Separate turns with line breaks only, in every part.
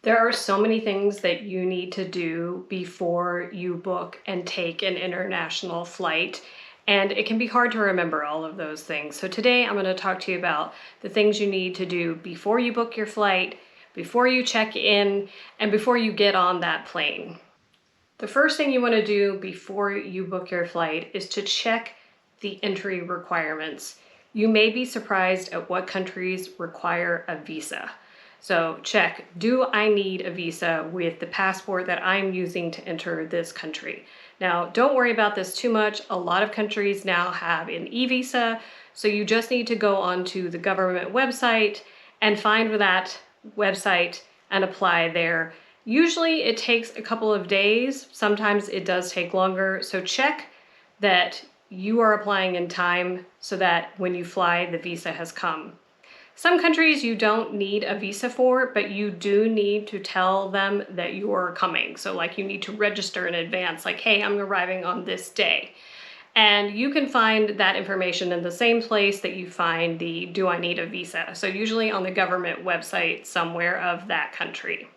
There are so many things that you need to do before you book and take an international flight, and it can be hard to remember all of those things. So today I'm going to talk to you about the things you need to do before you book your flight, before you check in, and before you get on that plane. The first thing you want to do before you book your flight is to check the entry requirements. You may be surprised at what countries require a visa. So check, do I need a visa with the passport that I'm using to enter this country? Now, don't worry about this too much. A lot of countries now have an e-visa, so you just need to go onto the government website and find that website and apply there. Usually it takes a couple of days. Sometimes it does take longer. So check that you are applying in time so that when you fly, the visa has come. Some countries you don't need a visa for, but you do need to tell them that you are coming. So like you need to register in advance, like, hey, I'm arriving on this day. And you can find that information in the same place that you find the do I need a visa. So usually on the government website somewhere of that country.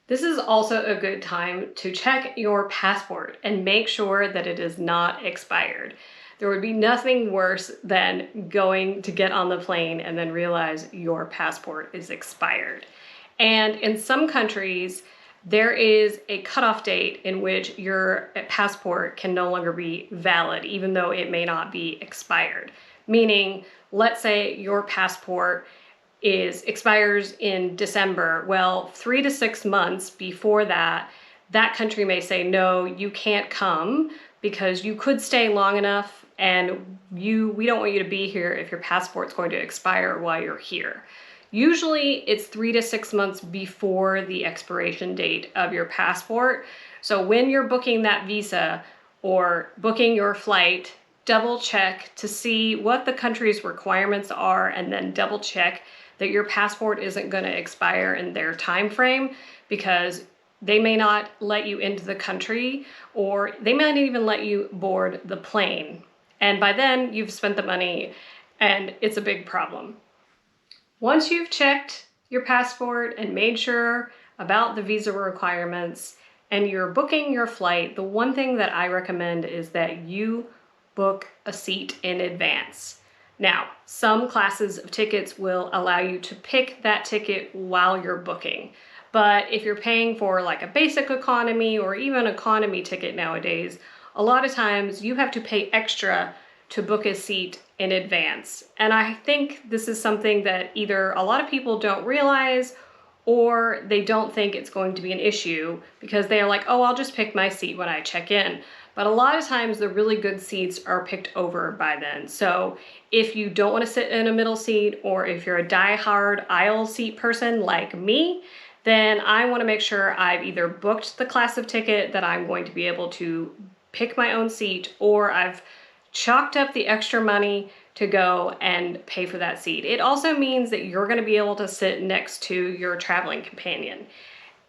This is also a good time to check your passport and make sure that it is not expired. There would be nothing worse than going to get on the plane and then realize your passport is expired. And in some countries, there is a cutoff date in which your passport can no longer be valid, even though it may not be expired. Meaning, let's say your passport expires in December. Well, 3 to 6 months before that, that country may say, no, you can't come because you could stay long enough and we don't want you to be here if your passport's going to expire while you're here. Usually it's 3 to 6 months before the expiration date of your passport. So when you're booking that visa or booking your flight, double check to see what the country's requirements are and then double check that your passport isn't going to expire in their time frame, because they may not let you into the country or they might not even let you board the plane. And by then you've spent the money and it's a big problem. Once you've checked your passport and made sure about the visa requirements and you're booking your flight, the one thing that I recommend is that you book a seat in advance. Now, some classes of tickets will allow you to pick that ticket while you're booking. But if you're paying for like a basic economy or even economy ticket nowadays, a lot of times you have to pay extra to book a seat in advance. And I think this is something that either a lot of people don't realize or they don't think it's going to be an issue because they're like, oh, I'll just pick my seat when I check in. But a lot of times the really good seats are picked over by then. So if you don't want to sit in a middle seat, or if you're a die-hard aisle seat person like me, then I want to make sure I've either booked the class of ticket that I'm going to be able to pick my own seat, or I've chalked up the extra money to go and pay for that seat. It also means that you're going to be able to sit next to your traveling companion.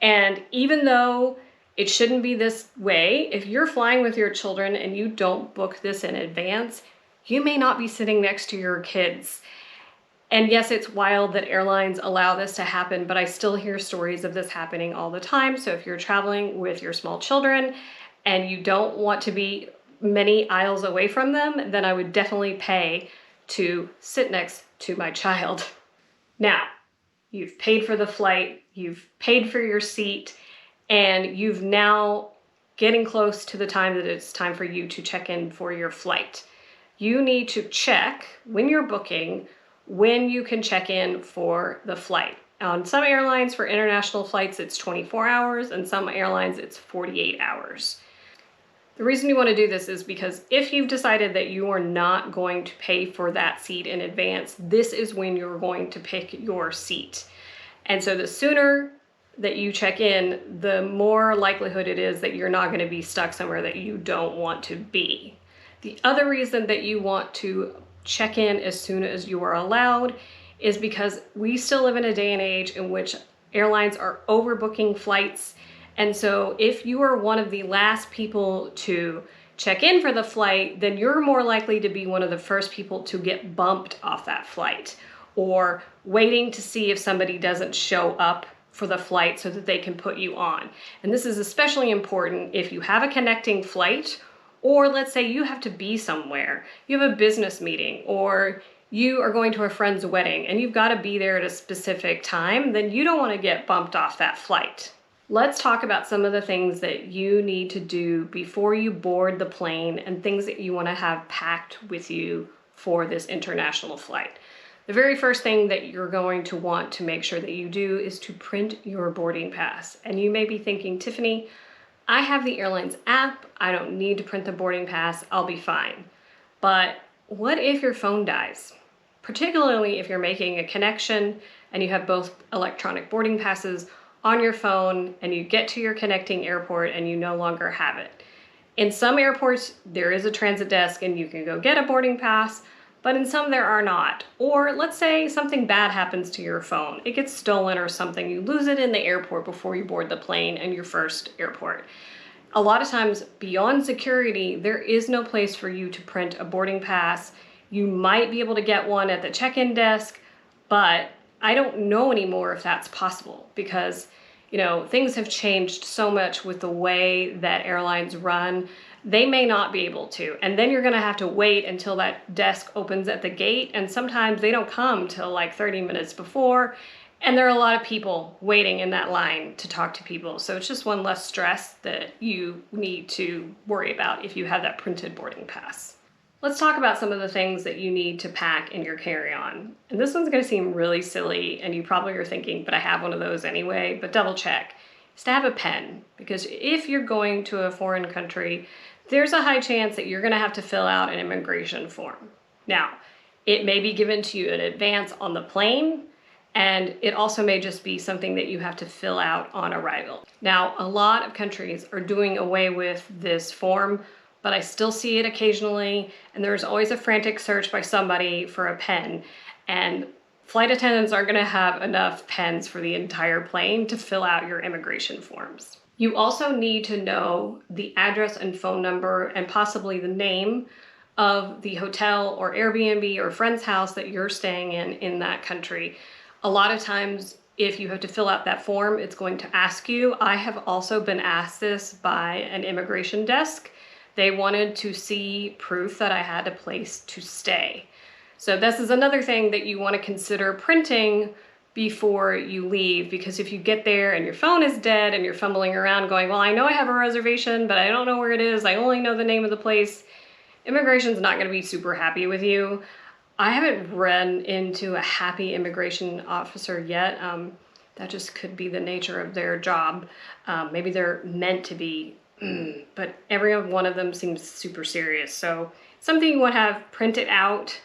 And even though it shouldn't be this way, if you're flying with your children and you don't book this in advance, you may not be sitting next to your kids. And yes, it's wild that airlines allow this to happen, but I still hear stories of this happening all the time. So if you're traveling with your small children and you don't want to be many aisles away from them, then I would definitely pay to sit next to my child. Now, you've paid for the flight, you've paid for your seat, and you've now getting close to the time that it's time for you to check in for your flight. You need to check when you're booking when you can check in for the flight. On some airlines for international flights, it's 24 hours, and some airlines it's 48 hours. The reason you want to do this is because if you've decided that you are not going to pay for that seat in advance, this is when you're going to pick your seat. And so the sooner that you check in, the more likelihood it is that you're not going to be stuck somewhere that you don't want to be. The other reason that you want to check in as soon as you are allowed is because we still live in a day and age in which airlines are overbooking flights. And so if you are one of the last people to check in for the flight, then you're more likely to be one of the first people to get bumped off that flight, or waiting to see if somebody doesn't show up for the flight so that they can put you on. And this is especially important if you have a connecting flight, or let's say you have to be somewhere, you have a business meeting, or you are going to a friend's wedding and you've got to be there at a specific time, then you don't want to get bumped off that flight. Let's talk about some of the things that you need to do before you board the plane and things that you want to have packed with you for this international flight. The very first thing that you're going to want to make sure that you do is to print your boarding pass. And you may be thinking, Tiffany, I have the airline's app. I don't need to print the boarding pass. I'll be fine. But what if your phone dies? Particularly if you're making a connection and you have both electronic boarding passes on your phone and you get to your connecting airport and you no longer have it. In some airports, there is a transit desk and you can go get a boarding pass, but in some there are not. Or let's say something bad happens to your phone. It gets stolen or something. You lose it in the airport before you board the plane in your first airport. A lot of times beyond security, there is no place for you to print a boarding pass. You might be able to get one at the check-in desk, but I don't know anymore if that's possible because, you know, things have changed so much with the way that airlines run. They may not be able to. And then you're gonna have to wait until that desk opens at the gate. And sometimes they don't come till like 30 minutes before. And there are a lot of people waiting in that line to talk to people. So it's just one less stress that you need to worry about if you have that printed boarding pass. Let's talk about some of the things that you need to pack in your carry-on. And this one's gonna seem really silly and you probably are thinking, but I have one of those anyway, but double check. Is to have a pen, because if you're going to a foreign country, there's a high chance that you're gonna have to fill out an immigration form. Now, it may be given to you in advance on the plane, and it also may just be something that you have to fill out on arrival. Now, a lot of countries are doing away with this form, but I still see it occasionally, and there's always a frantic search by somebody for a pen, and flight attendants aren't gonna have enough pens for the entire plane to fill out your immigration forms. You also need to know the address and phone number and possibly the name of the hotel or Airbnb or friend's house that you're staying in that country. A lot of times, if you have to fill out that form, it's going to ask you. I have also been asked this by an immigration desk. They wanted to see proof that I had a place to stay. So this is another thing that you want to consider printing before you leave, because if you get there and your phone is dead and you're fumbling around going, well, I know I have a reservation, but I don't know where it is. I only know the name of the place. Immigration's not going to be super happy with you. I haven't run into a happy immigration officer yet. That just could be the nature of their job. Maybe they're meant to be. But every one of them seems super serious. So something you want to have printed out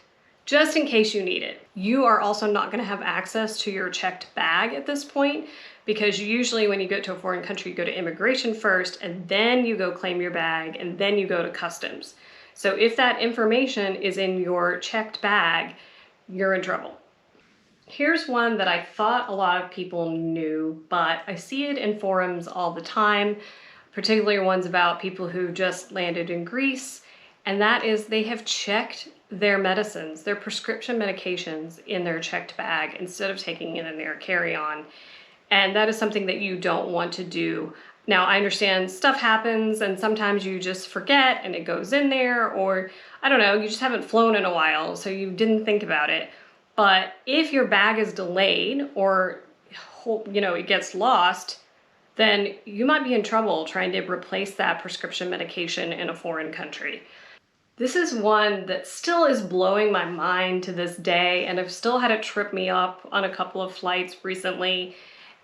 just in case you need it. You are also not going to have access to your checked bag at this point, because usually when you go to a foreign country, you go to immigration first and then you go claim your bag and then you go to customs. So if that information is in your checked bag, you're in trouble. Here's one that I thought a lot of people knew, but I see it in forums all the time, particularly ones about people who just landed in Greece, and that is they have checked their medicines, their prescription medications in their checked bag instead of taking it in their carry-on. And that is something that you don't want to do. Now, I understand stuff happens and sometimes you just forget and it goes in there, or I don't know, you just haven't flown in a while, so you didn't think about it. But if your bag is delayed or, you know, it gets lost, then you might be in trouble trying to replace that prescription medication in a foreign country. This is one that still is blowing my mind to this day, and I've still had it trip me up on a couple of flights recently,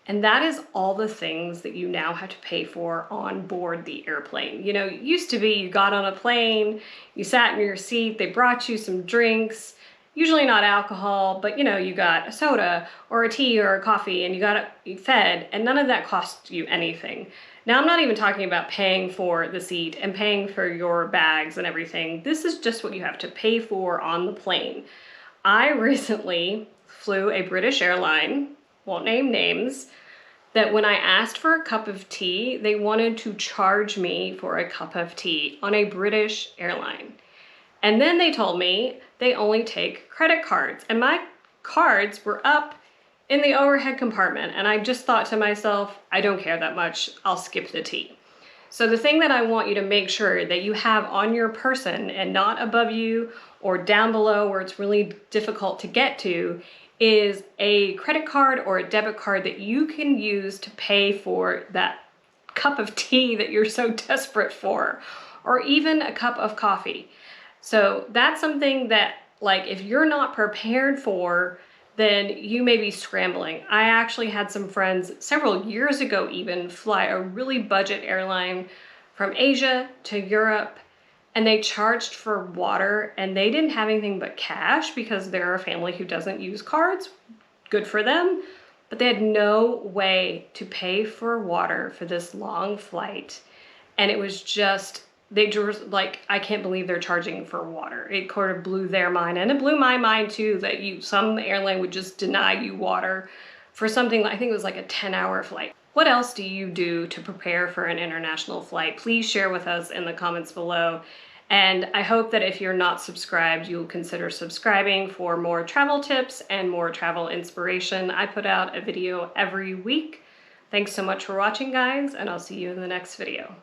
and that is all the things that you now have to pay for on board the airplane. You know, it used to be you got on a plane, you sat in your seat, they brought you some drinks, usually not alcohol, but you know, you got a soda or a tea or a coffee and you got fed, and none of that cost you anything. Now, I'm not even talking about paying for the seat and paying for your bags and everything. This is just what you have to pay for on the plane. I recently flew a British airline, won't name names, that when I asked for a cup of tea, they wanted to charge me for a cup of tea on a British airline. And then they told me they only take credit cards, and my cards were up in the overhead compartment. And I just thought to myself, I don't care that much, I'll skip the tea. So the thing that I want you to make sure that you have on your person and not above you or down below where it's really difficult to get to is a credit card or a debit card that you can use to pay for that cup of tea that you're so desperate for, or even a cup of coffee. So that's something that, like, if you're not prepared for, then you may be scrambling. I actually had some friends several years ago even fly a really budget airline from Asia to Europe, and they charged for water, and they didn't have anything but cash because they're a family who doesn't use cards. Good for them. But they had no way to pay for water for this long flight. And it was just, they just like, I can't believe they're charging for water. It kind of blew their mind. And it blew my mind too, that some airline would just deny you water for something, I think it was like a 10-hour flight. What else do you do to prepare for an international flight? Please share with us in the comments below. And I hope that if you're not subscribed, you'll consider subscribing for more travel tips and more travel inspiration. I put out a video every week. Thanks so much for watching, guys, and I'll see you in the next video.